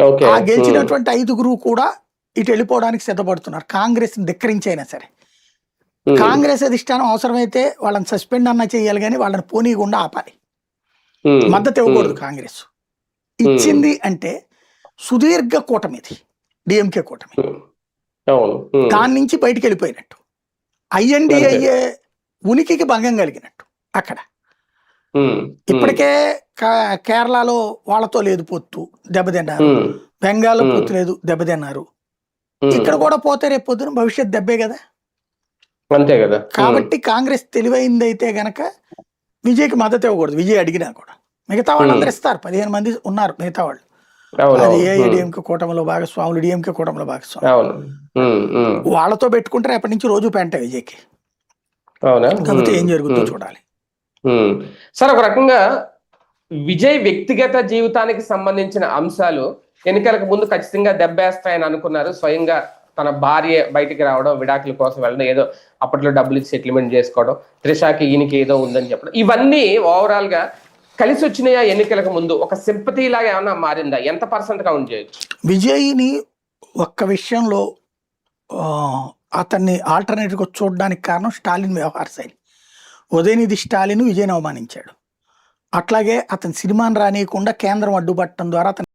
Okay. ఆ గెలిచినటువంటి 5గురు కూడా ఇటు వెళ్ళిపోవడానికి సిద్ధపడుతున్నారు, కాంగ్రెస్ ధిక్కరించైనా సరే. కాంగ్రెస్ అధిష్టానం అవసరమైతే వాళ్ళని సస్పెండ్ అన్నా చేయాలి, కానీ వాళ్ళని పోనీయకుండా ఆపాలి. మద్దతు ఇవ్వకూడదు కాంగ్రెస్. ఇచ్చింది అంటే సుదీర్ఘ కూటమిది, డిఎంకే కూటమి. దాని నుంచి బయటికి వెళ్ళిపోయినట్టు, ఐఎన్డిఏ ఉనికికి భంగం కలిగినట్టు అక్కడ. ఇప్పటికే కేరళలో వాళ్ళతో లేదు పొత్తు, దెబ్బతిన్నారు. బెంగాల్లో పొత్తు లేదు, దెబ్బతిన్నారు. ఇక్కడ కూడా పోతే రేపు పొద్దున భవిష్యత్ దెబ్బే కదా. అంతే కదా. కాబట్టి కాంగ్రెస్ తెలివైంది అయితే గనక విజయ్కి మద్దతు ఇవ్వకూడదు. విజయ్ అడిగినా కూడా మిగతా వాళ్ళందరూ ఇస్తారు, 15 మంది ఉన్నారు మిగతా వాళ్ళు. అది ఏఐడిఎంకే కూటమిలో భాగస్వాములు, డిఎంకే కూటమిలో భాగస్వాములు. వాళ్ళతో పెట్టుకుంటే రేపటి నుంచి రోజు పెంట విజయ్కి. కాకపోతే ఏం జరుగుతుందో చూడాలి. సార్, ఒక రకంగా విజయ్ వ్యక్తిగత జీవితానికి సంబంధించిన అంశాలు ఎన్నికలకు ముందు ఖచ్చితంగా దెబ్బేస్తాయని అనుకున్నారు. స్వయంగా తన భార్య బయటికి రావడం, విడాకుల కోసం వెళ్ళడం, ఏదో అప్పట్లో డబ్బులు ఇచ్చి సెటిల్మెంట్ చేసుకోవడం, త్రిషాకి ఈయనకి ఏదో ఉందని చెప్పడం, ఇవన్నీ ఓవరాల్ గా కలిసి వచ్చినాయా? ఎన్నికలకు ముందు ఒక సింపతి లాగా ఏమన్నా మారిందా? ఎంత % కౌంట్ చేయొచ్చు? విజయ్ని ఒక్క విషయంలో అతన్ని ఆల్టర్నేటివ్గా చూడడానికి కారణం స్టాలిన్ వ్యవహార శైలి. ఉదయనిధి స్టాలిన్ విజయ్ని అవమానించాడు. అట్లాగే అతని సినిమాని రానియకుండా కేంద్రం అడ్డుపట్టడం ద్వారా అతను